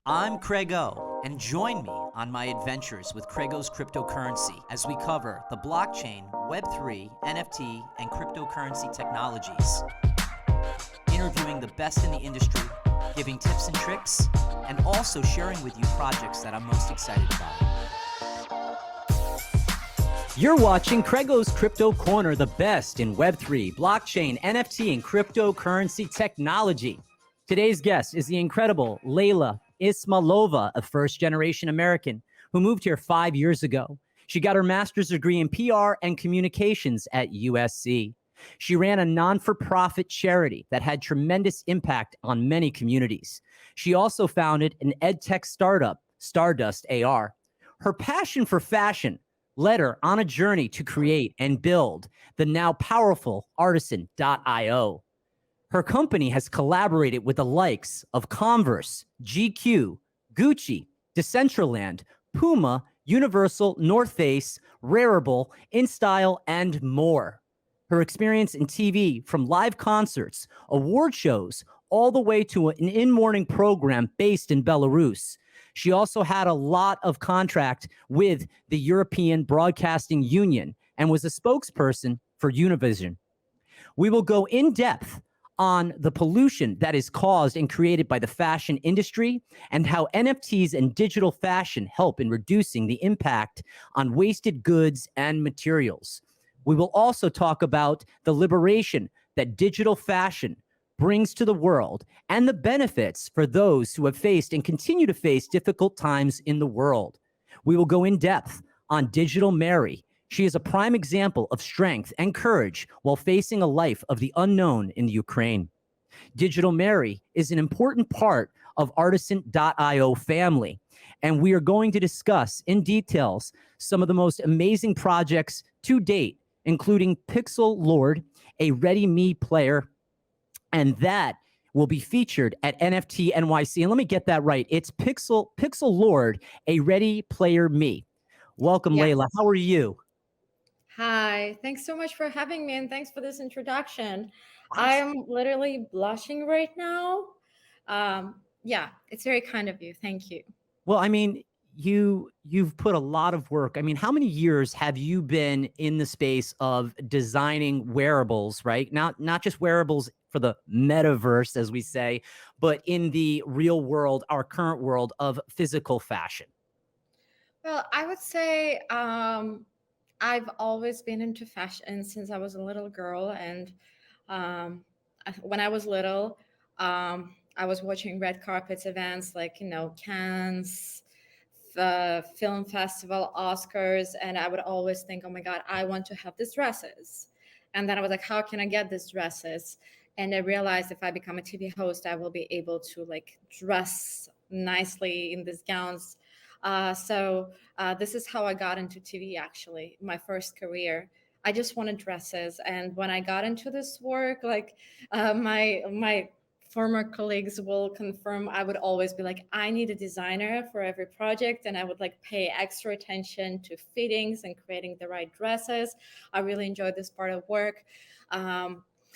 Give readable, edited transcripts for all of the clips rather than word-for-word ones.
I'm Criag, and join me on my adventures with Criag's cryptocurrency as we cover the blockchain, Web3, NFT, and cryptocurrency technologies. Interviewing the best in the industry, giving tips and tricks, and also sharing with you projects that I'm most excited about. You're watching Criag's Crypto Corner, the best in Web3, blockchain, NFT, and cryptocurrency technology. Today's guest is the incredible Leila Ismailova, a first-generation American who moved here 5 years ago. She got her master's degree in PR and communications at USC. She ran a non-for-profit charity that had tremendous impact on many communities. She also founded an edtech startup, Stardust AR. Her passion for fashion led her on a journey to create and build the now powerful Artisan.io. Her company has collaborated with the likes of Converse, GQ, Gucci, Decentraland, Puma, Universal, North Face, Rarible, InStyle, and more. Her experience in TV, from live concerts, award shows, all the way to an in-morning program based in Belarus. She also had a lot of contract with the European Broadcasting Union and was a spokesperson for Univision. We will go in depth on the pollution that is caused and created by the fashion industry and how NFTs and digital fashion help in reducing the impact on wasted goods and materials. We will also talk about the liberation that digital fashion brings to the world and the benefits for those who have faced and continue to face difficult times in the world. We will go in depth on Digital Mary. She is a prime example of strength and courage while facing a life of the unknown in the Ukraine. Digital Mary is an important part of Artisan.io family, and we are going to discuss in details some of the most amazing projects to date, including Pixel Lord, a Ready Me player, and that will be featured at NFT NYC. And let me get that right. It's Pixel Lord, a Ready Player Me. Welcome, yes. Leila. How are you? Hi, thanks so much for having me, and thanks for this introduction. I'm literally blushing right now. Yeah, it's very kind of you. Thank you. Well, I mean, you've put a lot of work. I mean, how many years have you been in the space of designing wearables, right? Not just wearables for the metaverse, as we say, but in the real world, our current world of physical fashion? Well, I would say I've always been into fashion since I was a little girl. And when I was little, I was watching red carpets events like, Cannes, the film festival, Oscars. And I would always think, oh my God, I want to have these dresses. And then I was like, how can I get these dresses? And I realized if I become a TV host, I will be able to dress nicely in these gowns. So this is how I got into TV, actually, my first career. I just wanted dresses. And when I got into this work, my former colleagues will confirm, I would always be like, I need a designer for every project. And I would pay extra attention to fittings and creating the right dresses. I really enjoyed this part of work.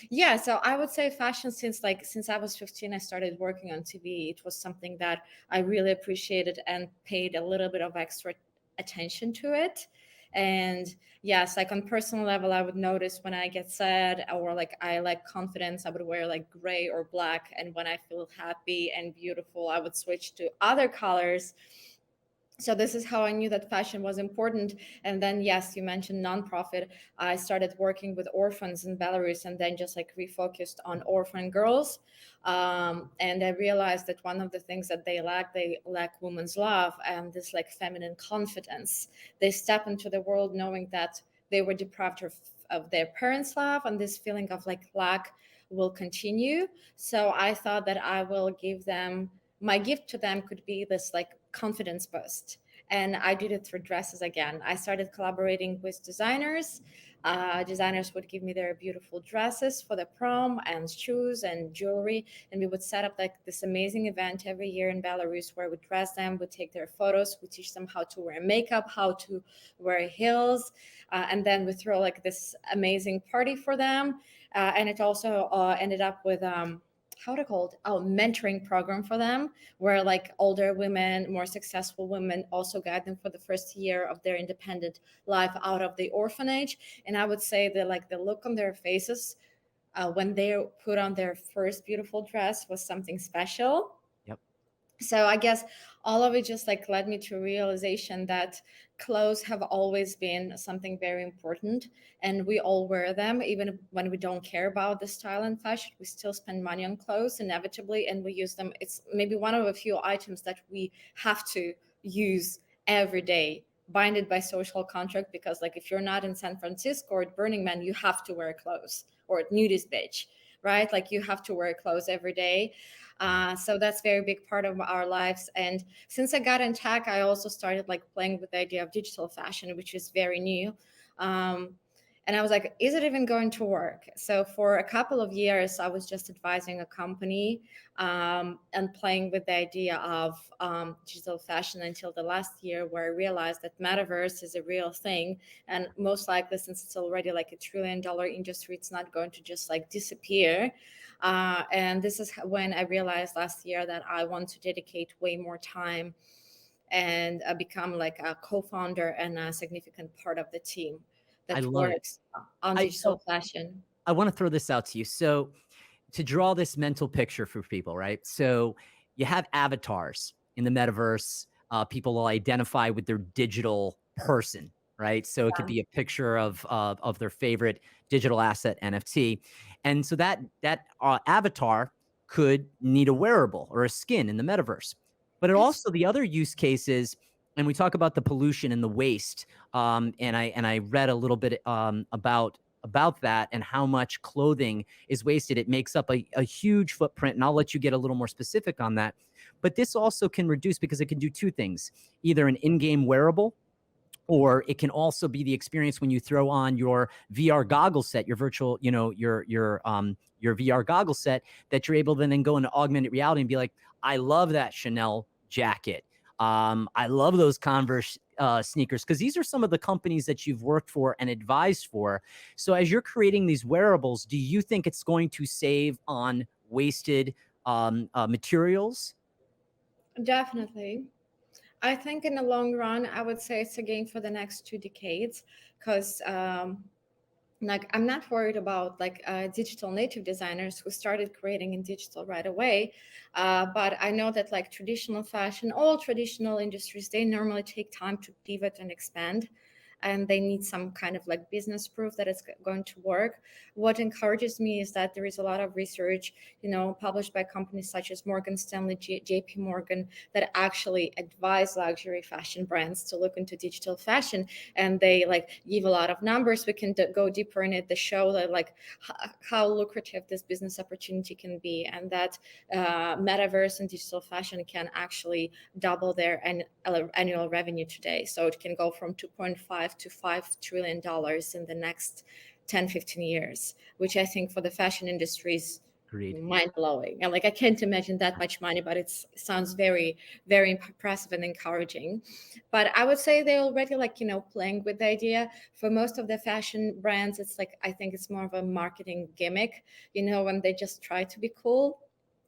Yeah, so I would say fashion since I was 15, I started working on TV. It was something that I really appreciated and paid a little bit of extra attention to it. And yes, on personal level, I would notice when I get sad or I like confidence, I would wear gray or black. And when I feel happy and beautiful, I would switch to other colors. So this is how I knew that fashion was important. And then, yes, you mentioned nonprofit. I started working with orphans in Belarus and then just refocused on orphan girls. And I realized that one of the things that they lack women's love and this feminine confidence. They step into the world knowing that they were deprived of their parents' love, and this feeling of lack will continue. So I thought that I will give them, my gift to them could be this confidence boost. And I did it through dresses again. I started collaborating with designers. Designers would give me their beautiful dresses for the prom and shoes and jewelry. And we would set up this amazing event every year in Belarus where we dress them, we take their photos, we teach them how to wear makeup, how to wear heels. And then we throw this amazing party for them. And it also ended up with how to call it, oh, mentoring program for them, where like older women, more successful women, also guide them for the first year of their independent life out of the orphanage. And I would say that like the look on their faces when they put on their first beautiful dress was something special. Yep. So I guess all of it just like led me to realization that clothes have always been something very important, and we all wear them even when we don't care about the style and fashion. We still spend money on clothes inevitably, and we use them. It's maybe one of a few items that we have to use every day, binded by social contract, because like if you're not in San Francisco or at Burning Man, you have to wear clothes, or at Nudist Beach, right? Like you have to wear clothes every day. So that's very big part of our lives. And since I got in tech, I also started like playing with the idea of digital fashion, which is very new. Um, and I was like, is it even going to work? So for a couple of years, I was just advising a company and playing with the idea of digital fashion until the last year, where I realized that metaverse is a real thing. And most likely, since it's already like $1 trillion industry, it's not going to just like disappear. And this is when I realized last year that I want to dedicate way more time and become like a co-founder and a significant part of the team I that love it. works on I digital so fashion. I want to throw this out to you. So to draw this mental picture for people, right? So you have avatars in the metaverse. People will identify with their digital person, right? So it could Yeah. be a picture of their favorite digital asset NFT, and so that avatar could need a wearable or a skin in the metaverse. But it Yes. also the other use cases, and we talk about the pollution and the waste. And I read a little bit about that and how much clothing is wasted. It makes up a huge footprint. And I'll let you get a little more specific on that. But this also can reduce because it can do two things: either an in game wearable, or it can also be the experience when you throw on your VR goggle set, your virtual, your VR goggle set, that you're able to then go into augmented reality and be like, I love that Chanel jacket. I love those Converse sneakers, because these are some of the companies that you've worked for and advised for. So as you're creating these wearables, do you think it's going to save on wasted materials? Definitely. I think in the long run, I would say it's a game for the next 2 decades, because like I'm not worried about like digital native designers who started creating in digital right away, but I know that like traditional fashion, all traditional industries, they normally take time to pivot and expand, and they need some kind of like business proof that it's going to work. What encourages me is that there is a lot of research, published by companies such as Morgan Stanley, JP Morgan, that actually advise luxury fashion brands to look into digital fashion, and they like give a lot of numbers. We can go deeper in it, the show that like how lucrative this business opportunity can be, and that metaverse and digital fashion can actually double their annual revenue today. So it can go from 2.5 to $5 trillion in the next 10-15 years, which I think for the fashion industry is Agreed. mind blowing. And like I can't imagine that much money, but it sounds very, very impressive and encouraging. But I would say they already like, playing with the idea. For most of the fashion brands, it's like I think it's more of a marketing gimmick, when they just try to be cool.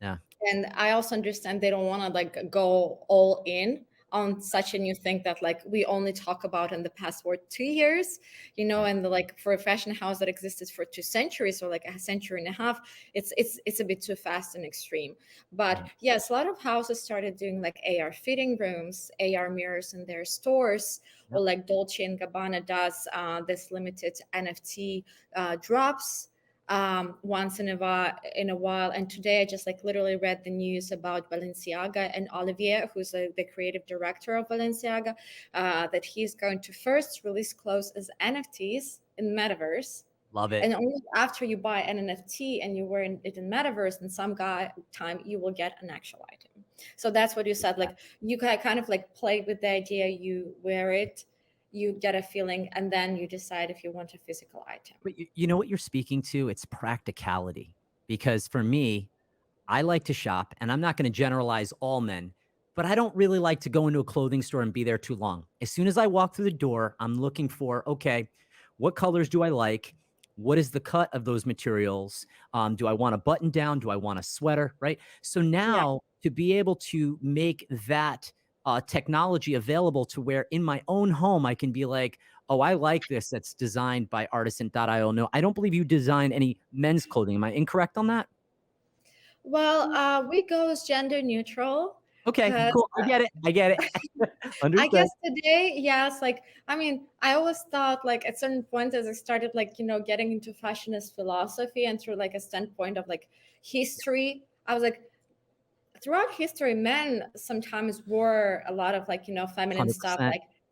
Yeah. And I also understand they don't want to like go all in on such a new thing that like we only talk about in the past 2 years, Right. and like for a fashion house that existed for 2 centuries or like a century and a half, it's a bit too fast and extreme. But Right. yes, a lot of houses started doing like AR fitting rooms, AR mirrors in their stores, or Yep. like Dolce and Gabbana does this limited NFT drops once in a while. And today I just like literally read the news about Balenciaga and Olivier, who's the creative director of Balenciaga, that he's going to first release clothes as NFTs in metaverse, Love it. and only after you buy an NFT and you wear it in metaverse in some time you will get an actual item. So that's what you said, like you can kind of like play with the idea, you wear it, you get a feeling, and then you decide if you want a physical item. But you know what you're speaking to? It's practicality. Because for me, I like to shop, and I'm not going to generalize all men, but I don't really like to go into a clothing store and be there too long. As soon as I walk through the door, I'm looking for, okay, what colors do I like? What is the cut of those materials? Do I want a button down? Do I want a sweater? Right. So Yeah. now to be able to make that technology available to where in my own home I can be like, oh, I like this. That's designed by artisan.io. No, I don't believe you design any men's clothing. Am I incorrect on that? Well, we go as gender neutral Okay, because cool. I get it. I get it. I guess Understood. today, yes, like I mean, I always thought like at certain point as I started like, getting into fashion as philosophy and through like a standpoint of like history, I was like, throughout history, men sometimes wore a lot of like feminine stuff, 100%.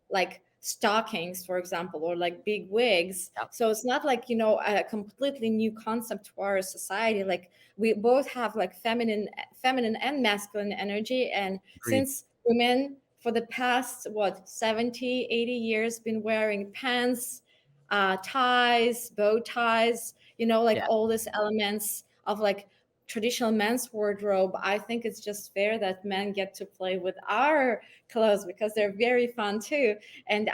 like stockings, for example, or like big wigs. Yep. So it's not like a completely new concept to our society. Like we both have like feminine and masculine energy, and Agreed. since women for the past what 70, 80 years been wearing pants, ties, bow ties, like Yeah. all these elements of like traditional men's wardrobe, I think it's just fair that men get to play with our clothes because they're very fun too. And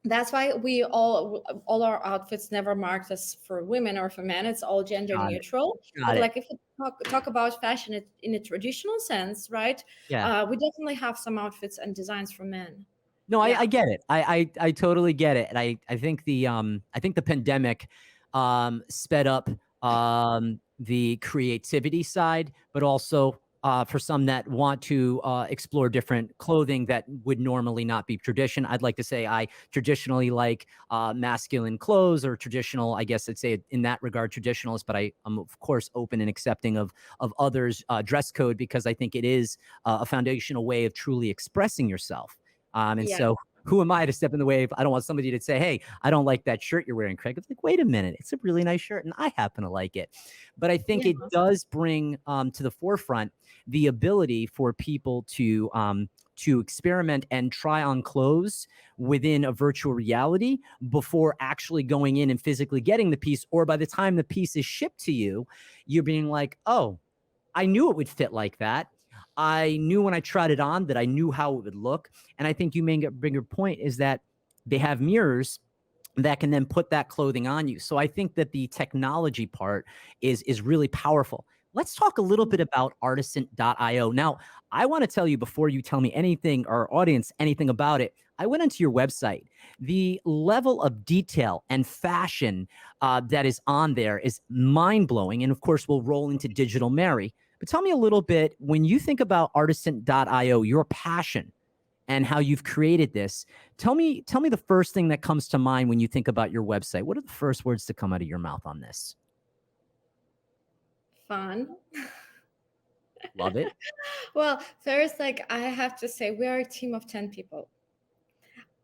that's why we all our outfits never marked as for women or for men. It's all gender Got it. neutral. Got But it. like if you talk about fashion in a traditional sense, right? Yeah. We definitely have some outfits and designs for men. No, I Yeah. I get it. I totally get it, and I think the pandemic, sped up, the creativity side, but also, for some that want to, explore different clothing that would normally not be tradition. I'd like to say I traditionally like, masculine clothes or traditional, I guess I'd say in that regard, traditionalist, but I'm of course open and accepting of others' dress code because I think it is, a foundational way of truly expressing yourself. And Yeah. so who am I to step in the way if I don't want somebody to say, hey, I don't like that shirt you're wearing, Craig? It's like, wait a minute, it's a really nice shirt and I happen to like it. But I think Yeah. it does bring to the forefront the ability for people to experiment and try on clothes within a virtual reality before actually going in and physically getting the piece. Or by the time the piece is shipped to you, you're being like, oh, I knew it would fit like that. I knew when I tried it on that I knew how it would look. And I think you make a bigger point is that they have mirrors that can then put that clothing on you. So I think that the technology part is really powerful. Let's talk a little bit about artisan.io. Now, I want to tell you before you tell me anything, our audience, anything about it. I went onto your website. The level of detail and fashion that is on there is mind blowing. And of course, we'll roll into Digital Mary. But tell me a little bit when you think about artisan.io, your passion and how you've created this. Tell me the first thing that comes to mind when you think about your website. What are the first words to come out of your mouth on this? Fun. Love it. Well, first, like I have to say, we are a team of 10 people.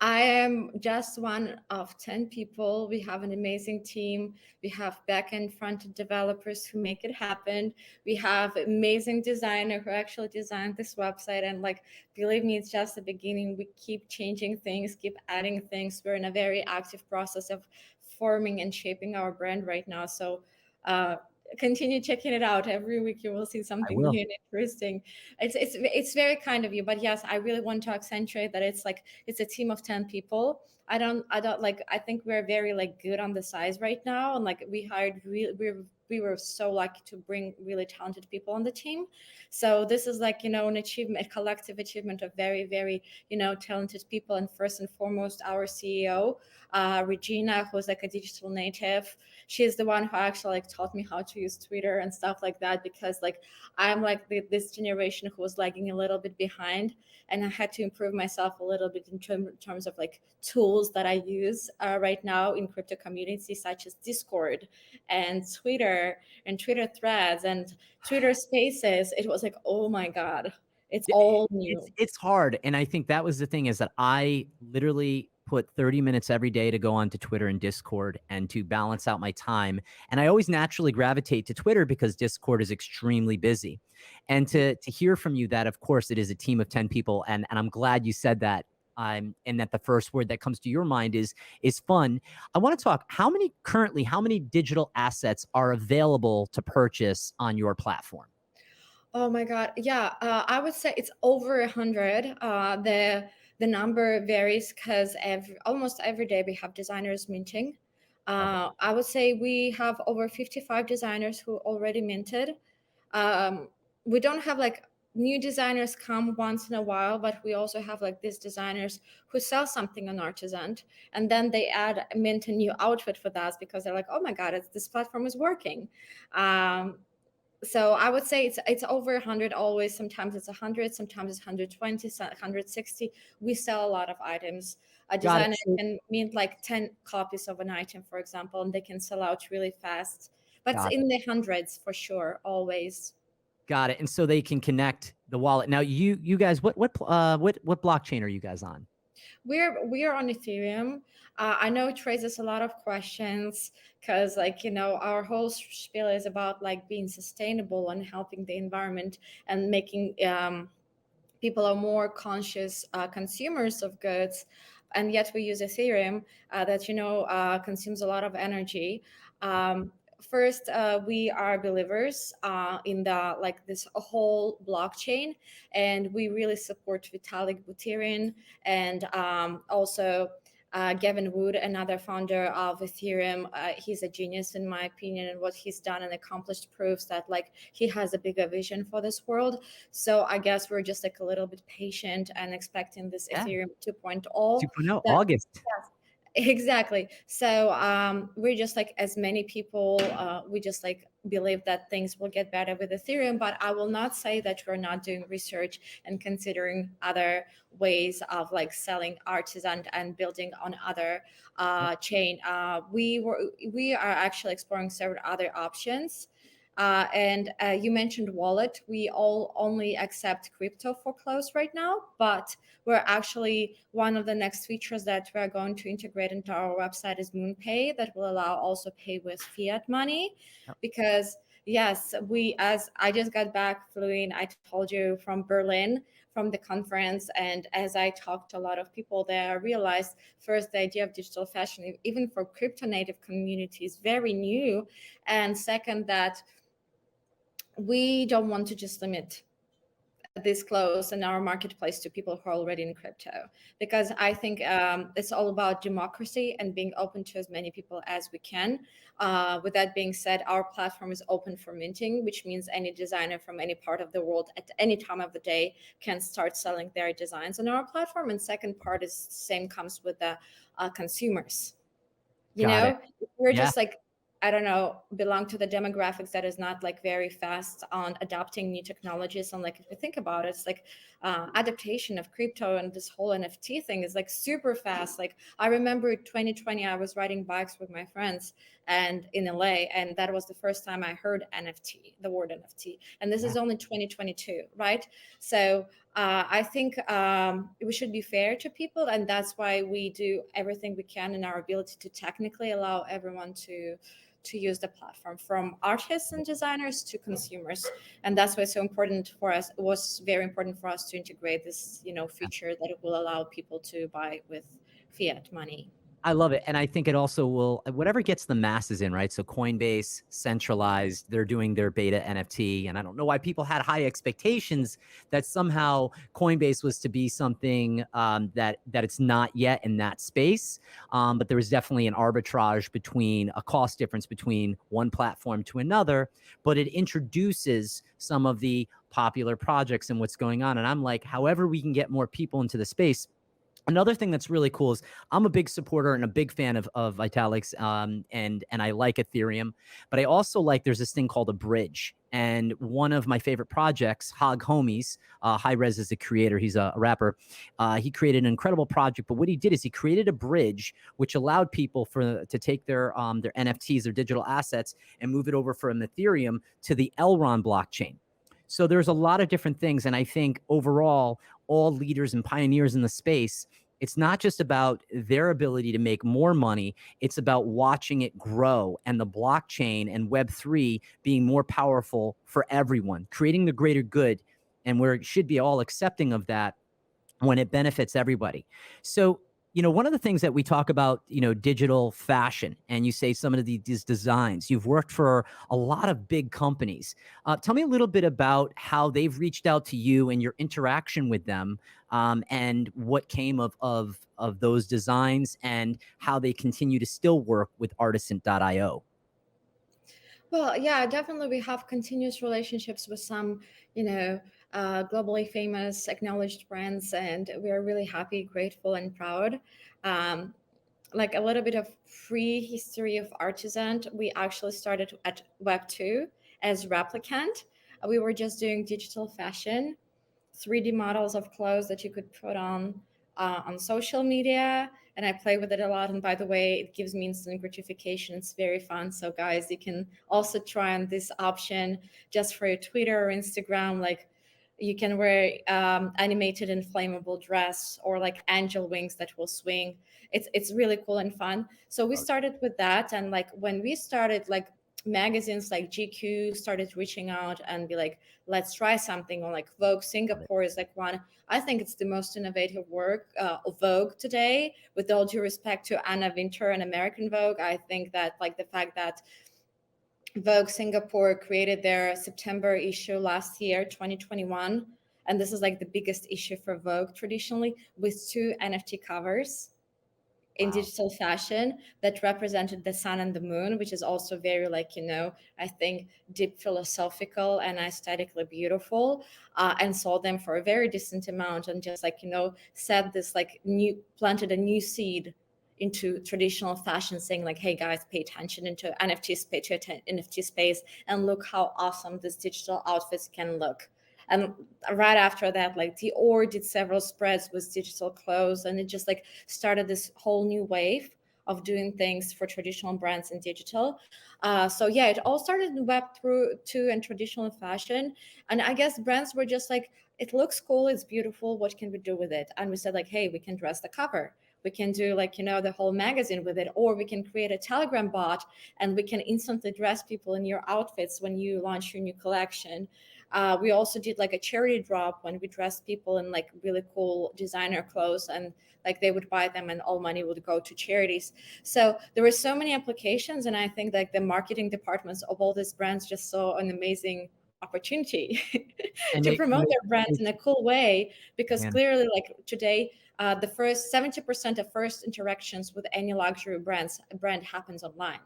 I am just one of 10 people. We have an amazing team. We have back and front end developers who make it happen. We have amazing designer who actually designed this website. And like, believe me, it's just the beginning. We keep changing things, keep adding things. We're in a very active process of forming and shaping our brand right now. So uh, continue checking it out. Every week you will see I something will. new and interesting. It's very kind of you. But yes, I really want to accentuate that it's a team of 10 people. I don't like I think we're very like good on the size right now, and like we were so lucky to bring really talented people on the team. So this is like an achievement, a collective achievement of very very talented people, and first and foremost our CEO, Regina, who's like a digital native. She's the one who actually like taught me how to use Twitter and stuff like that, because like I'm like this generation who was lagging a little bit behind, and I had to improve myself a little bit in terms of like tools that I use right now in crypto communities, such as Discord and Twitter threads and Twitter Spaces. It was like, oh my god, it's Yeah, all it's new. it's hard, and I think that was the thing is that I literally put 30 minutes every day to go onto Twitter and Discord and to balance out my time. And I always naturally gravitate to Twitter because Discord is extremely busy. And to hear from you that of course it is a team of 10 people, and I'm glad you said that. And that the first word that comes to your mind is fun. I want to talk how many digital assets are available to purchase on your platform? Oh my God. Yeah, I would say it's over 100. The number varies because almost every day we have designers minting. Love it. I would say we have over 55 designers who already minted. Um, we don't have like new designers come once in a while, but we also have like these designers who sell something on Artisan, and then they add mint a new outfit for that because they're like, oh my god, this platform is working. Um, so I would say it's over 100 always. Sometimes it's 100, sometimes it's 120, 160. We sell a lot of items. A Got it. designer So, can mint like 10 copies of an item, for example, and they can sell out really fast. But it's got in the hundreds for sure, always. got it. And so they can connect the wallet. Now, you guys, what blockchain are you guys on? We are on Ethereum. I know it raises a lot of questions because, like, our whole spiel is about like being sustainable and helping the environment and making people are more conscious consumers of goods, and yet we use Ethereum that consumes a lot of energy. um, First, we are believers in the like this whole blockchain, and we really support Vitalik Buterin and also Gavin Wood, another founder of Ethereum. He's a genius in my opinion, and what he's done and accomplished proves that like he has a bigger vision for this world. So I guess we're just like a little bit patient and expecting this Yeah. Ethereum 2.0. 2.0 That August. exactly. So we're just like as many people, we just like believe that things will get better with Ethereum. But I will not say that we're not doing research and considering other ways of like selling artisan and building on other Yep. chain. We are actually exploring several other options. And you mentioned wallet. We all only accept crypto for close right now, but we're actually one of the next features that we're going to integrate into our website is MoonPay that will allow also pay with fiat money. Yep. Because yes, as I just got back, flew in, I told you, from Berlin from the conference, and as I talked to a lot of people there, I realized first the idea of digital fashion, even for crypto native community, is very new, and second that we don't want to just limit this close in our marketplace to people who are already in crypto, because I think it's all about democracy and being open to as many people as we can. With that being said, our platform is open for minting, which means any designer from any part of the world at any time of the day can start selling their designs on our platform. And second part is same comes with the consumers. you Got it. know we're Yeah. just like, I don't know, belong to the demographics that is not like very fast on adopting new technologies. And like if you think about it, it's like adaptation of crypto and this whole NFT thing is like super fast. Like I remember 2020 I was riding bikes with my friends and in LA, and that was the first time I heard NFT, the word NFT, and this Yeah. is only 2022, right? So I think we should be fair to people, and that's why we do everything we can in our ability to technically allow everyone to use the platform, from artists and designers to consumers. And that's why it's so important for us. It was very important for us to integrate this, feature that it will allow people to buy with fiat money. I love it. And I think it also will, whatever gets the masses in, right? So Coinbase, centralized, they're doing their beta NFT. And I don't know why people had high expectations that somehow Coinbase was to be something that it's not yet in that space. But there was definitely an arbitrage between a cost difference between one platform to another, but it introduces some of the popular projects and what's going on. And I'm like, however we can get more people into the space. Another thing that's really cool is I'm a big supporter and a big fan of Vitalik's, and I like Ethereum, but I also like there's this thing called a bridge. And one of my favorite projects, Hog Homies, High Res is a creator, he's a rapper. He created an incredible project, but what he did is he created a bridge which allowed people to take their NFTs, their digital assets, and move it over from Ethereum to the Elrond blockchain. So there's a lot of different things, and I think overall, all leaders and pioneers in the space, it's not just about their ability to make more money, it's about watching it grow and the blockchain and Web3 being more powerful for everyone, creating the greater good, and where it should be all accepting of that when it benefits everybody. So One of the things that we talk about, digital fashion, and you say some of these designs, you've worked for a lot of big companies. Tell me a little bit about how they've reached out to you and your interaction with them, and what came of those designs, and how they continue to still work with Artisan.io. Well, yeah, definitely. We have continuous relationships with some, you know, globally famous, acknowledged brands, and we are really happy, grateful, and proud. Um, like a little bit of free history of Artisan, we actually started at Web2 as Replicant. We were just doing digital fashion, 3D models of clothes that you could put on social media. And I play with it a lot. And by the way, it gives me instant gratification. It's very fun. So guys, you can also try on this option just for your Twitter or Instagram. Like you can wear animated inflammable dress or like angel wings that will swing. It's really cool and fun. So we started with that. And like when we started, like magazines like GQ started reaching out and be like, let's try something. Or like Vogue Singapore is like one. I think it's the most innovative work of Vogue today. With all due respect to Anna Wintour and American Vogue, I think that like the fact that Vogue Singapore created their September issue last year, 2021, and this is like the biggest issue for Vogue traditionally, with two NFT covers in Wow. digital fashion that represented the sun and the moon, which is also very like, I think deep philosophical and aesthetically beautiful, and sold them for a very decent amount, and just like, said this like new planted a new seed into traditional fashion, saying like, hey guys, pay attention into NFTs, pay to NFT space, and look how awesome this digital outfits can look. And right after that, like Dior did several spreads with digital clothes, and it just like started this whole new wave of doing things for traditional brands in digital. So yeah, it all started in Web through two and traditional fashion, and I guess brands were just like, it looks cool, it's beautiful, what can we do with it? And we said like, hey, we can dress the cover, we can do like, the whole magazine with it, or we can create a Telegram bot and we can instantly dress people in your outfits when you launch your new collection. We also did like a charity drop when we dressed people in like really cool designer clothes, and like they would buy them and all money would go to charities. So there were so many applications, and I think like the marketing departments of all these brands just saw an amazing opportunity And to they, promote their brands in a cool way, because man, clearly like today, the first 70% of first interactions with any luxury brand happens online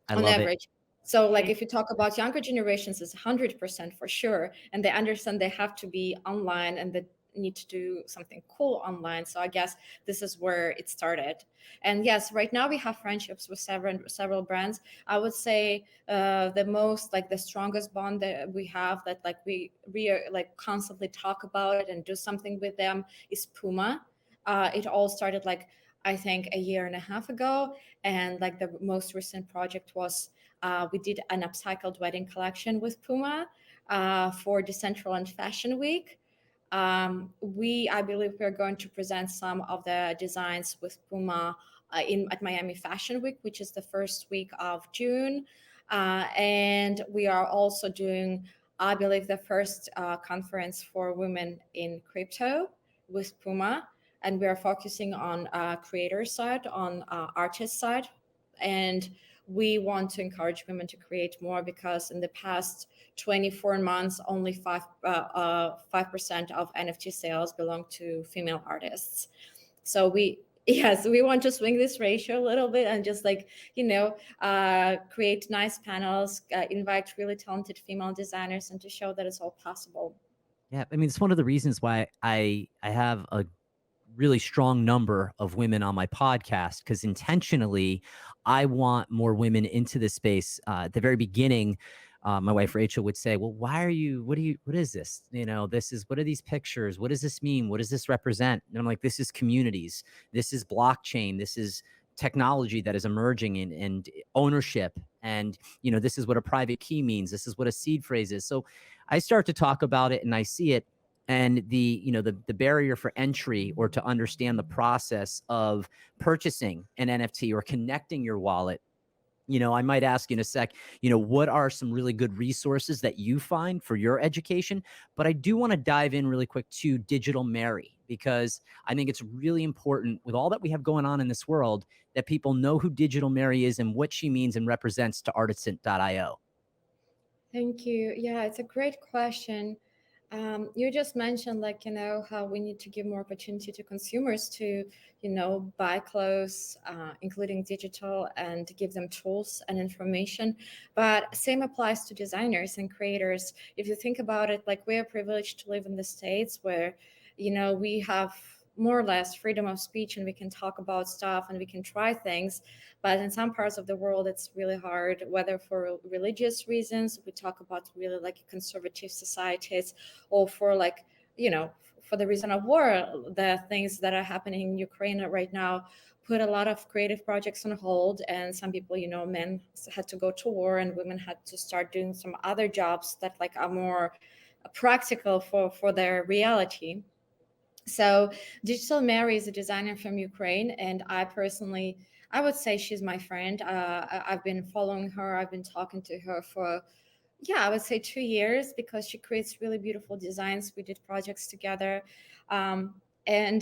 I on love it. average. So like if you talk about younger generations, it's 100% for sure, and they understand they have to be online and they need to do something cool online. So I guess this is where it started. And yes, right now we have friendships with several brands. I would say the most like the strongest bond that we have, that like we are, like constantly talk about it and do something with them, is Puma. It all started like, I think, a year and a half ago, and like the most recent project was, we did an upcycled wedding collection with Puma for Decentraland Fashion Week. I believe we're going to present some of the designs with Puma in at Miami Fashion Week, which is the first week of June. And we are also doing, I believe, the first conference for women in crypto with Puma. And we are focusing on creator side, on artist side. And we want to encourage women to create more, because in the past 24 months, only 5% of NFT sales belong to female artists. So yes, we want to swing this ratio a little bit and just like, create nice panels, invite really talented female designers, and to show that it's all possible. Yeah, I mean, it's one of the reasons why I have a really strong number of women on my podcast, because intentionally I want more women into this space. At the very beginning, my wife Rachel would say, well, why are you, what is this, this is, what are these pictures, what does this mean, what does this represent? And I'm like, this is communities, this is blockchain, this is technology that is emerging, and ownership, and this is what a private key means, this is what a seed phrase is. So I start to talk about it and I see it, and the barrier for entry, or to understand the process of purchasing an NFT or connecting your wallet, I might ask you in a sec, what are some really good resources that you find for your education? But I do want to dive in really quick to Digital Mary, because I think it's really important with all that we have going on in this world that people know who Digital Mary is and what she means and represents to artisan.io. Thank you. Yeah, it's a great question. You just mentioned, like, how we need to give more opportunity to consumers to, buy clothes, including digital, and give them tools and information. But same applies to designers and creators. If you think about it, like, we are privileged to live in the States where, we have more or less freedom of speech and we can talk about stuff and we can try things. But in some parts of the world, it's really hard, whether for religious reasons, we talk about really like conservative societies, or for like, you know, for the reason of war. The things that are happening in Ukraine right now put a lot of creative projects on hold. And some people, men had to go to war and women had to start doing some other jobs that like are more practical for their reality. So Digital Mary is a designer from Ukraine, and I would say she's my friend. I've been following her. I've been talking to her for, yeah, I would say 2 years, because she creates really beautiful designs. We did projects together. And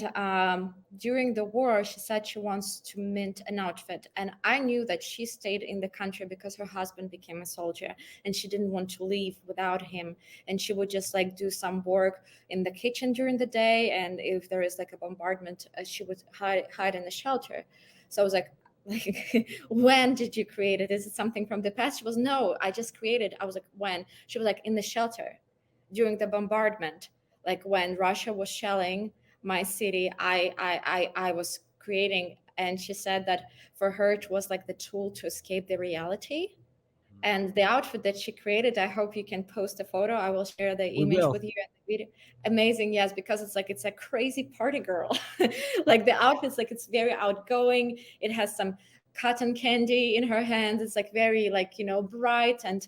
during the war, she said she wants to mint an outfit. And I knew that she stayed in the country because her husband became a soldier and she didn't want to leave without him. And she would just like do some work in the kitchen during the day. And if there is like a bombardment, she would hide in the shelter. So I was like, when did you create it? Is it something from the past? She was, no, I just created. I was like, when? She was like, in the shelter during the bombardment, like when Russia was shelling my city, I was creating. And she said that for her it was like the tool to escape the reality. And the outfit that she created, I hope you can post a photo. I will share the We image will. with you and the video. Amazing, yes, because it's like it's a crazy party girl. Like the outfit's like it's very outgoing. It has some cotton candy in her hands. It's like very like bright and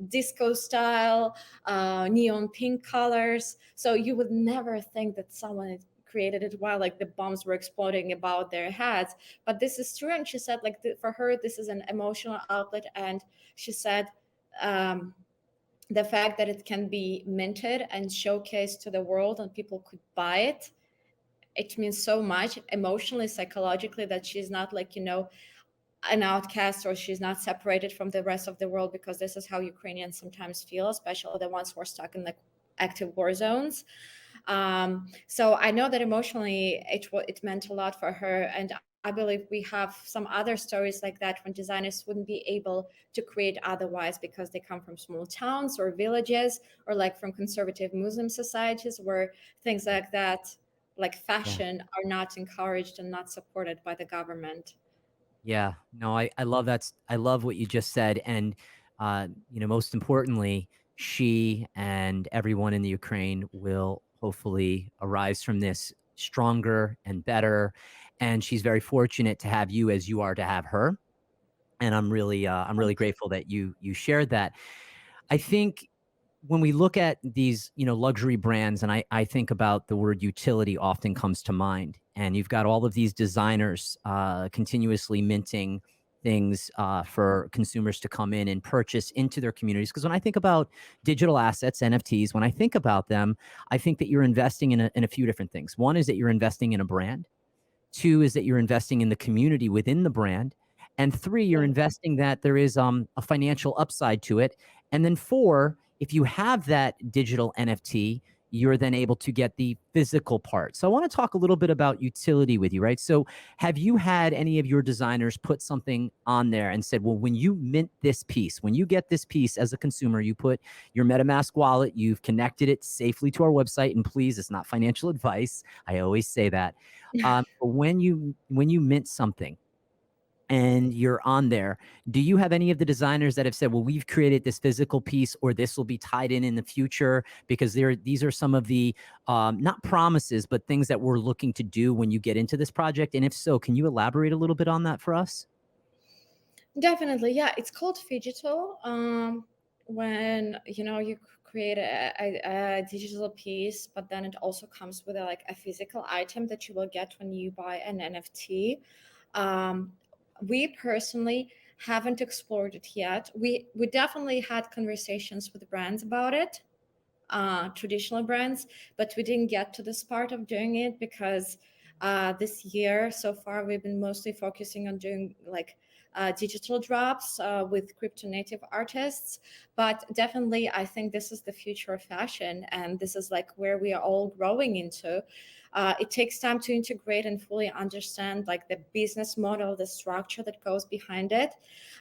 disco style, neon pink colors. So you would never think that someone had created it while like the bombs were exploding about their heads. But this is true, and she said like for her this is an emotional outlet. And she said um, the fact that it can be minted and showcased to the world and people could buy it, it means so much emotionally, psychologically, that she's not like an outcast, or she's not separated from the rest of the world, because this is how Ukrainians sometimes feel, especially the ones who are stuck in the active war zones. So I know that emotionally it meant a lot for her. And I believe we have some other stories like that when designers wouldn't be able to create otherwise, because they come from small towns or villages, or like from conservative Muslim societies where things like that, like Yeah. fashion, are not encouraged and not supported by the government. Yeah, no, I love that. I love what you just said. And, most importantly, she and everyone in the Ukraine will hopefully arise from this stronger and better. And she's very fortunate to have you as you are to have her. And I'm really grateful that you shared that. I think when we look at these, luxury brands, and I think about the word utility often comes to mind, and you've got all of these designers continuously minting things for consumers to come in and purchase into their communities. Because when I think about digital assets, NFTs, when I think about them, I think that you're investing in a few different things. One is that you're investing in a brand. Two is that you're investing in the community within the brand. And three, you're Yeah. investing that there is a financial upside to it. And then four, if you have that digital NFT, you're then able to get the physical part. So I want to talk a little bit about utility with you, right? So have you had any of your designers put something on there and said, well, when you mint this piece, when you get this piece as a consumer, you put your MetaMask wallet, you've connected it safely to our website, and please, it's not financial advice. I always say that. But when you mint something and you're on there, do you have any of the designers that have said, "Well, we've created this physical piece, or this will be tied in the future because these are some of the not promises, but things that we're looking to do when you get into this project"? And if so, can you elaborate a little bit on that for us? Definitely, yeah. It's called Phygital. When you create a digital piece, but then it also comes with like a physical item that you will get when you buy an NFT. Um, we personally haven't explored it yet. We definitely had conversations with brands about it, traditional brands, but we didn't get to this part of doing it because this year so far we've been mostly focusing on doing like digital drops with crypto native artists. But definitely, I think this is the future of fashion, and this is like where we are all growing into. It takes time to integrate and fully understand like the business model, the structure that goes behind it,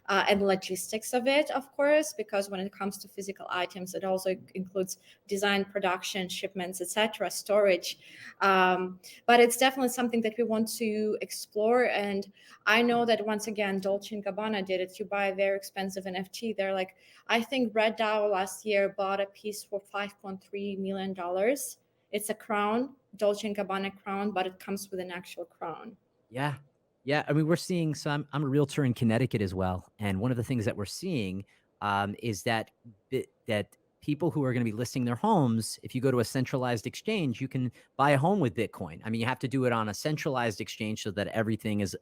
and logistics of it, of course, because when it comes to physical items, it also includes design, production, shipments, etc., storage. But it's definitely something that we want to explore. And I know that once again, Dolce and Gabbana did it. You buy a very expensive NFT. They're like, I think Red Dow last year bought a piece for $5.3 million. It's a crown, Dolce and Gabbana crown, but it comes with an actual crown. Yeah. Yeah. I mean, we're seeing some, I'm a realtor in Connecticut as well. And one of the things that we're seeing is that that people who are going to be listing their homes, if you go to a centralized exchange, you can buy a home with Bitcoin. I mean, you have to do it on a centralized exchange so that everything is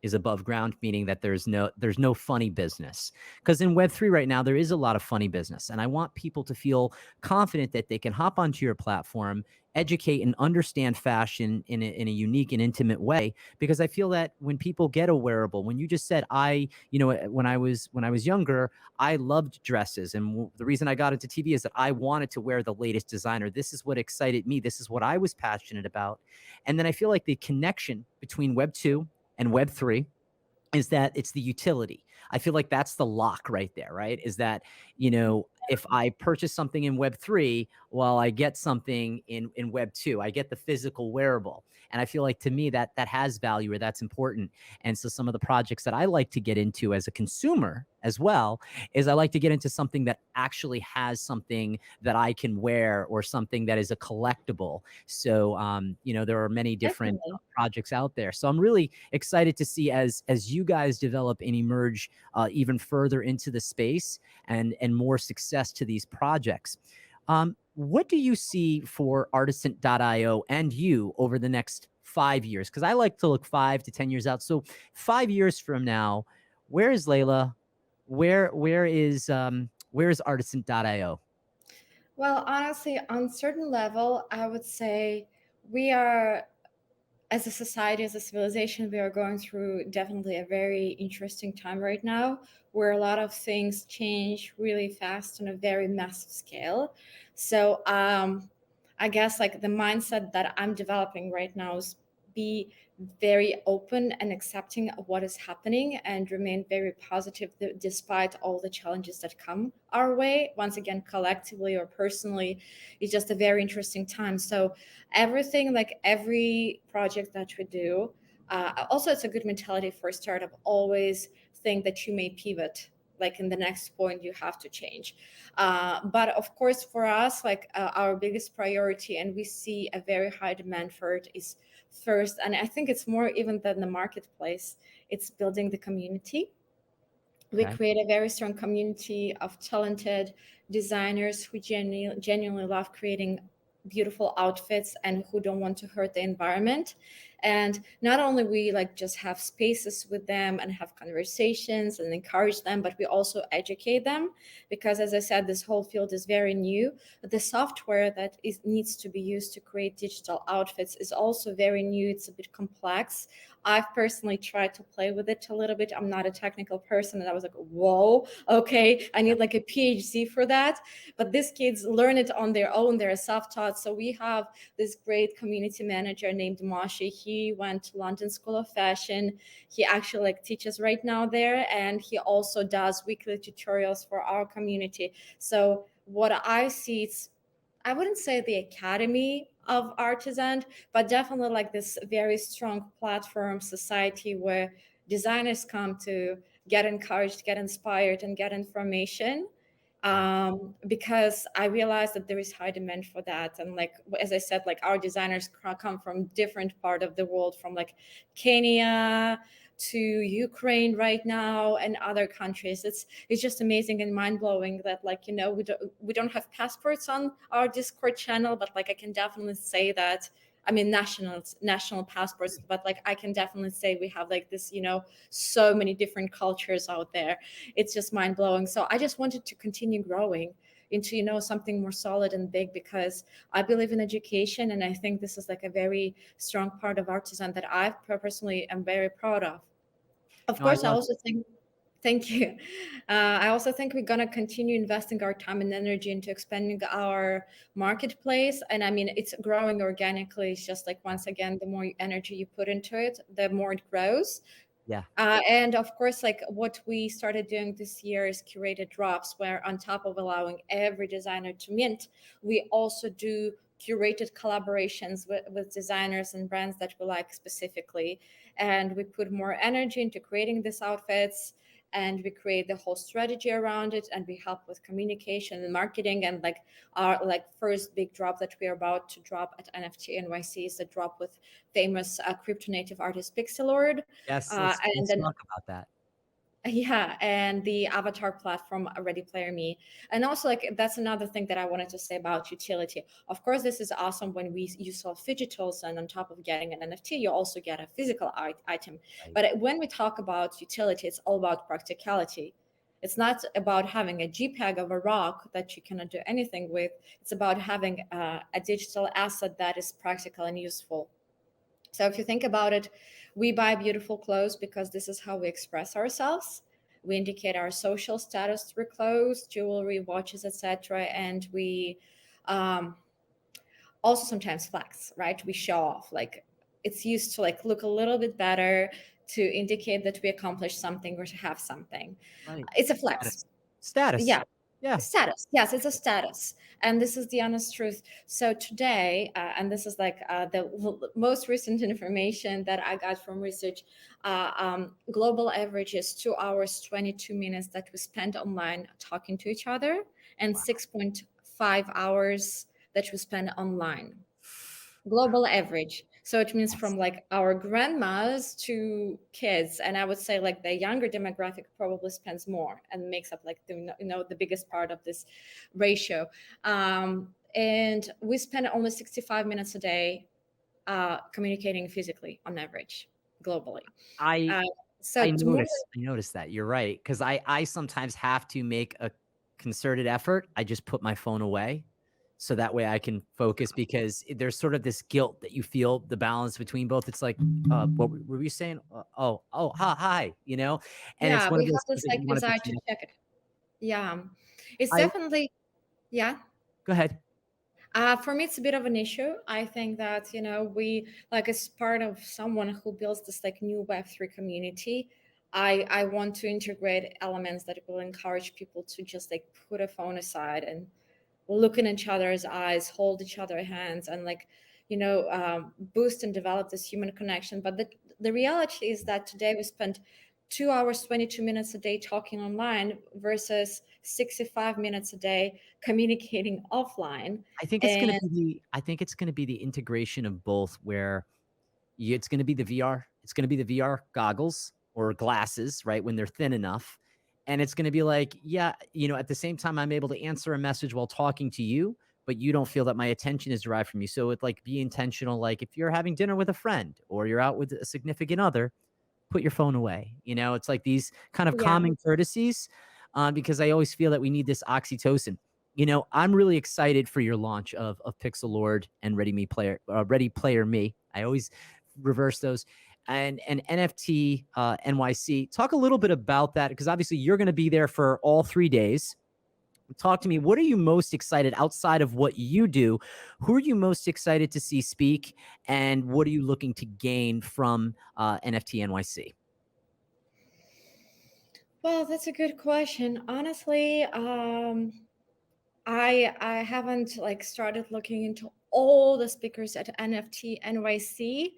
is above ground, meaning that there's no funny business. Because in Web3 right now, there is a lot of funny business. And I want people to feel confident that they can hop onto your platform, educate and understand fashion in a unique and intimate way, because I feel that when people get a wearable, when you just said, when I was younger, I loved dresses, and the reason I got into TV is that I wanted to wear the latest designer. This is what excited me, this is what I was passionate about. And then I feel like the connection between Web 2 and Web 3 is that it's the utility. I feel like that's the lock right there, right? Is that, if I purchase something in Web3, well, I get something in Web2. I get the physical wearable. And I feel like to me that has value, or that's important. And so some of the projects that I like to get into as a consumer as well is I like to get into something that actually has something that I can wear, or something that is a collectible. So there are many different Definitely. projects out there. So I'm really excited to see as you guys develop and emerge even further into the space, and more success to these projects. What do you see for Artisan.io and you over the next 5 years? Because I like to look 5 to 10 years out. So 5 years from now, where is Leila? Where is Artisan.io? Well, honestly, on certain level, I would say we are, as a society, as a civilization, we are going through definitely a very interesting time right now, where a lot of things change really fast on a very massive scale. So I guess like the mindset that I'm developing right now is be very open and accepting of what is happening, and remain very positive despite all the challenges that come our way. Once again, collectively or personally, it's just a very interesting time. So everything, like every project that we do, also it's a good mentality for a startup. Always think that you may pivot, like in the next point you have to change. But of course for us, like our biggest priority, and we see a very high demand for it, is first, and I think it's more even than the marketplace, it's building the community. We Okay. create a very strong community of talented designers who genuinely love creating beautiful outfits and who don't want to hurt the environment. And not only we like just have spaces with them and have conversations and encourage them, but we also educate them, because as I said, this whole field is very new. The software that needs to be used to create digital outfits is also very new. It's a bit complex. I've personally tried to play with it a little bit. I'm not a technical person, and I was like, whoa, okay, I need like a PhD for that. But these kids learn it on their own. They're self-taught. So we have this great community manager named Mashi. He went to London School of Fashion. He actually like teaches right now there, and he also does weekly tutorials for our community. So what I see, it's, I wouldn't say the academy of artisan, but definitely like this very strong platform society where designers come to get encouraged, get inspired, and get information. Yeah. Because I realized that there is high demand for that. And like as I said, like our designers come from different part of the world, from like Kenya to Ukraine right now and other countries. It's just amazing and mind blowing that like we don't have passports on our Discord channel, but like I can definitely say that I mean, national passports, but like I can definitely say we have like this, so many different cultures out there. It's just mind blowing. So I just wanted to continue growing into, something more solid and big, because I believe in education, and I think this is like a very strong part of artisan that I personally am very proud of. Of No, I course, I love also think, thank you. I also think we're going to continue investing our time and energy into expanding our marketplace. And I mean, it's growing organically. It's just like, once again, the more energy you put into it, the more it grows. yeah. And of course, like what we started doing this year is curated drops, where on top of allowing every designer to mint, we also do curated collaborations with designers and brands that we like specifically. And we put more energy into creating these outfits, and we create the whole strategy around it, and we help with communication and marketing. And like our like first big drop that we are about to drop at NFT NYC is the drop with famous crypto native artist Pixelord. Yes, And let's then talk about that. yeah, and the avatar platform Ready Player Me. And also, like, that's another thing that I wanted to say about utility. Of course, this is awesome when you sell digitals, and on top of getting an NFT, you also get a physical item. Right. But when we talk about utility, it's all about practicality. It's not about having a JPEG of a rock that you cannot do anything with. It's about having a digital asset that is practical and useful. So if you think about it, we buy beautiful clothes because this is how we express ourselves. We indicate our social status through clothes, jewelry, watches, etc. And we um, also sometimes flex, right? We show off. Like, it's used to like look a little bit better, to indicate that we accomplished something or to have something. Right. It's a flex. Status. Status. Yeah, Yeah. status. Yes, it's a status, and this is the honest truth. So today, and this is like the most recent information that I got from research, global average is 2 hours 22 minutes that we spend online talking to each other, and Wow. 6.5 hours that we spend online, global average. So it means Yes. from like our grandmas to kids. And I would say like the younger demographic probably spends more and makes up like the biggest part of this ratio. And we spend almost 65 minutes a day communicating physically on average globally. I Uh, so I to more noticed that. You're right, because I sometimes have to make a concerted effort. I just put my phone away, so that way I can focus, because there's sort of this guilt that you feel the balance between both. It's like, what were we saying? Hi, and it's yeah, one we of have those things this that like you want to be desire to connected. check it. Yeah, it's I definitely, yeah. Go ahead. For me, it's a bit of an issue. I think that, we like as part of someone who builds this like new Web3 community. I want to integrate elements that will encourage people to just like put a phone aside and look in each other's eyes, hold each other's hands, and like, boost and develop this human connection. But the reality is that today we spend 2 hours 22 minutes a day talking online versus 65 minutes a day communicating offline. And I think it's going to be the integration of both, where it's going to be the VR. It's going to be the VR goggles or glasses, right? When they're thin enough. And it's going to be like, yeah, at the same time, I'm able to answer a message while talking to you, but you don't feel that my attention is derived from you. So it's like, be intentional. Like, if you're having dinner with a friend or you're out with a significant other, put your phone away. It's like these kind of yeah, common courtesies, because I always feel that we need this oxytocin. I'm really excited for your launch of Pixel Lord and Ready Player Me. I always reverse those. And NFT NYC. Talk a little bit about that, because obviously you're going to be there for all 3 days. Talk to me. What are you most excited outside of what you do? Who are you most excited to see speak? And what are you looking to gain from NFT NYC? well, that's a good question. Honestly, I haven't like started looking into all the speakers at NFT NYC.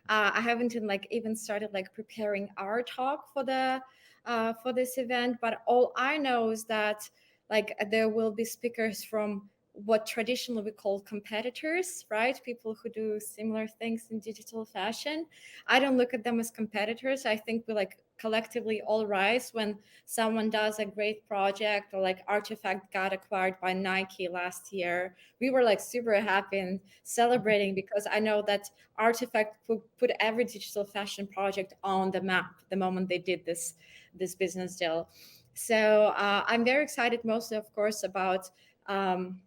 I haven't even started like preparing our talk for this event. But all I know is that like there will be speakers from what traditionally we call competitors, right? People who do similar things in digital fashion. I don't look at them as competitors. I think we like collectively all rise when someone does a great project, or like Artifact got acquired by Nike last year. We were like super happy and celebrating, because I know that Artifact put every digital fashion project on the map the moment they did this business deal. So I'm very excited, mostly, of course, about um,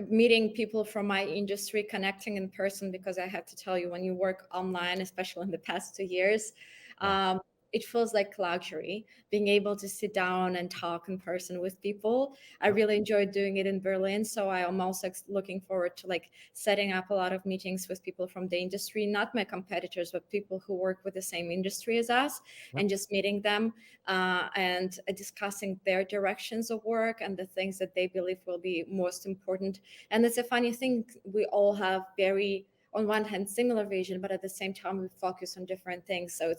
meeting people from my industry, connecting in person, because I have to tell you, when you work online, especially in the past 2 years, Yeah. um, it feels like luxury being able to sit down and talk in person with people. I Yep. really enjoyed doing it in Berlin, so I am also looking forward to like setting up a lot of meetings with people from the industry, not my competitors, but people who work with the same industry as us, Yep. and just meeting them and discussing their directions of work and the things that they believe will be most important. And it's a funny thing, we all have very, on one hand, similar vision, but at the same time we focus on different things. So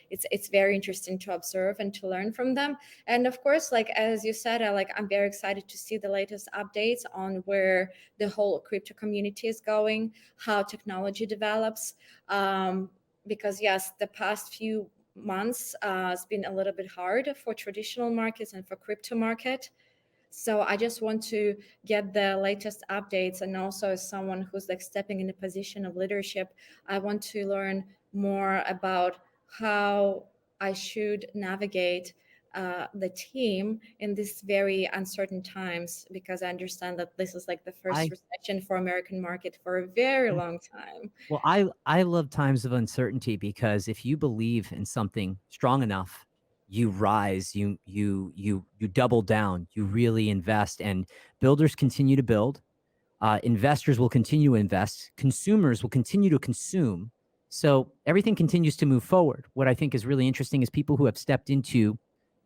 it's very interesting to observe and to learn from them. And of course, like as you said, I'm very excited to see the latest updates on where the whole crypto community is going, how technology develops. Because yes, the past few months has been a little bit hard for traditional markets and for crypto market. So I just want to get the latest updates. And also, as someone who's like stepping in a position of leadership, I want to learn more about how I should navigate the team in these very uncertain times, because I understand that this is like the first I recession for American market for a very long time. Well, I love times of uncertainty, because if you believe in something strong enough, you rise, you double down, you really invest, and builders continue to build. Investors will continue to invest. Consumers will continue to consume. So everything continues to move forward. What I think is really interesting is people who have stepped into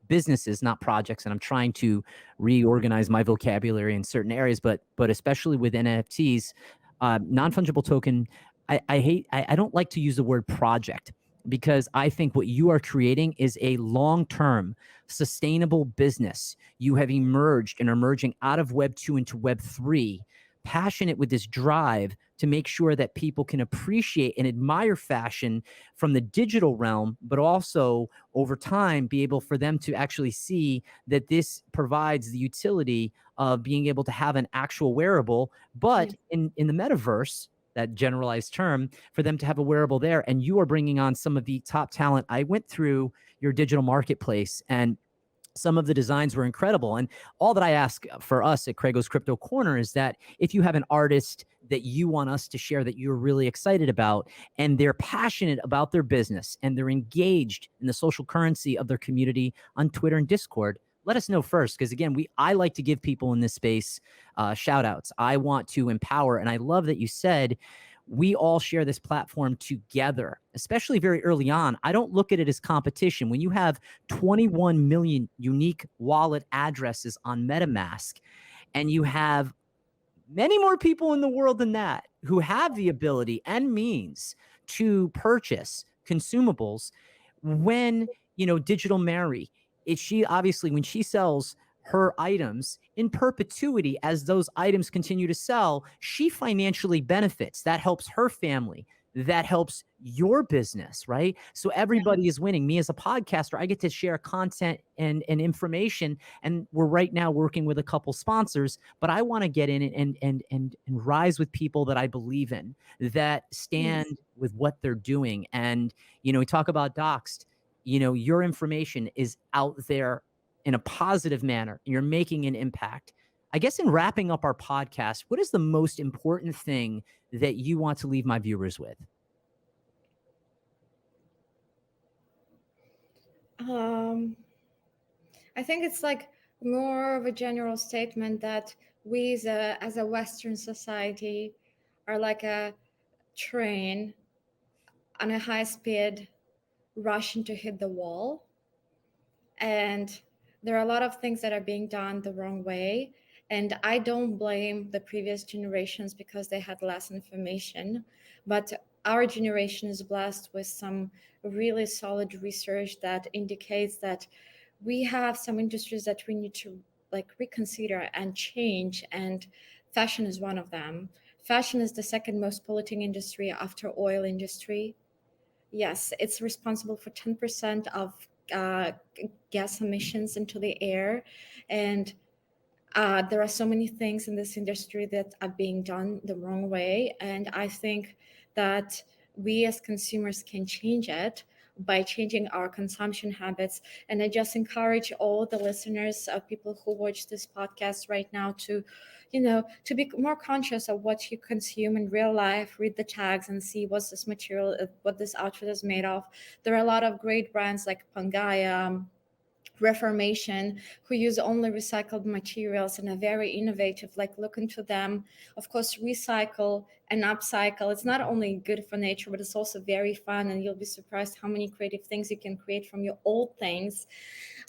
businesses, not projects. And I'm trying to reorganize my vocabulary in certain areas, but especially with NFTs, non-fungible token. I don't like to use the word project, because I think what you are creating is a long-term sustainable business. You have emerged and are emerging out of Web 2 into Web 3, passionate with this drive to make sure that people can appreciate and admire fashion from the digital realm, but also over time be able for them to actually see that this provides the utility of being able to have an actual wearable, Yeah. but in the metaverse, that generalized term, for them to have a wearable there. And you are bringing on some of the top talent. I went through your digital marketplace, and some of the designs were incredible. And all that I ask for us at Craigo's Crypto Corner is that if you have an artist that you want us to share that you're really excited about, and they're passionate about their business, and they're engaged in the social currency of their community on Twitter and Discord, let us know first. Because again, I like to give people in this space shout outs. I want to empower. And I love that you said we all share this platform together, especially very early on. I don't look at it as competition. When you have 21 million unique wallet addresses on MetaMask, and you have many more people in the world than that who have the ability and means to purchase consumables, when Digital Mary, she obviously, when she sells her items in perpetuity, as those items continue to sell, she financially benefits. That helps her family, that helps your business, right? So everybody is winning. Me as a podcaster, I get to share content and information, and we're right now working with a couple sponsors, but I want to get in and rise with people that I believe in, that stand Yes. with what they're doing. And we talk about doxed. Your information is out there in a positive manner. You're making an impact. I guess in wrapping up our podcast, what is the most important thing that you want to leave my viewers with? Um, I think it's like more of a general statement that we as a Western society are like a train on a high speed rushing to hit the wall. And there are a lot of things that are being done the wrong way. And I don't blame the previous generations because they had less information. But our generation is blessed with some really solid research that indicates that we have some industries that we need to like reconsider and change, and fashion is one of them. Fashion is the second most polluting industry after oil industry. Yes, it's responsible for 10% of gas emissions into the air. And there are so many things in this industry that are being done the wrong way. And I think that we as consumers can change it by changing our consumption habits. And I just encourage all the listeners of people who watch this podcast right now to, to be more conscious of what you consume in real life, read the tags and see what's this material, what this outfit is made of. There are a lot of great brands like Pangaya, Reformation, who use only recycled materials and are very innovative. Like, look into them. Of course, recycle and upcycle. It's not only good for nature, but it's also very fun, and you'll be surprised how many creative things you can create from your old things.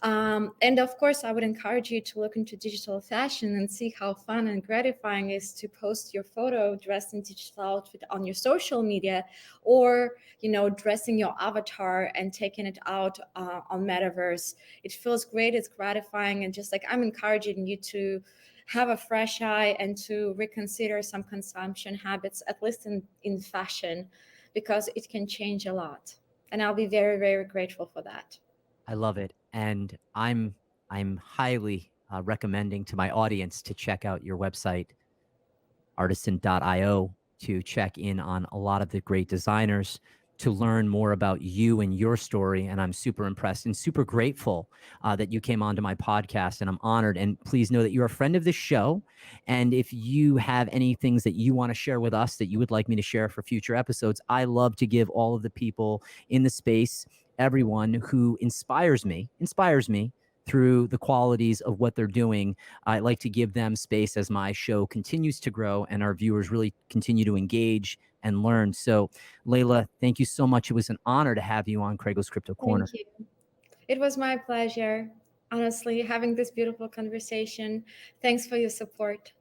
And of course, I would encourage you to look into digital fashion and see how fun and gratifying it is to post your photo dressed in digital outfit on your social media, or dressing your avatar and taking it out on metaverse. It feels great, it's gratifying, and just like I'm encouraging you to have a fresh eye and to reconsider some consumption habits, at least in fashion, because it can change a lot. And I'll be very, very grateful for that. I love it, and I'm highly recommending to my audience to check out your website, artisan.io, to check in on a lot of the great designers, to learn more about you and your story. And I'm super impressed and super grateful that you came onto my podcast, and I'm honored. And please know that you're a friend of this show. And if you have any things that you want to share with us that you would like me to share for future episodes, I love to give all of the people in the space, everyone who inspires me through the qualities of what they're doing. I like to give them space as my show continues to grow and our viewers really continue to engage and learn. So, Leila, thank you so much. It was an honor to have you on Craig's Crypto Corner. Thank you. It was my pleasure, honestly, having this beautiful conversation. Thanks for your support.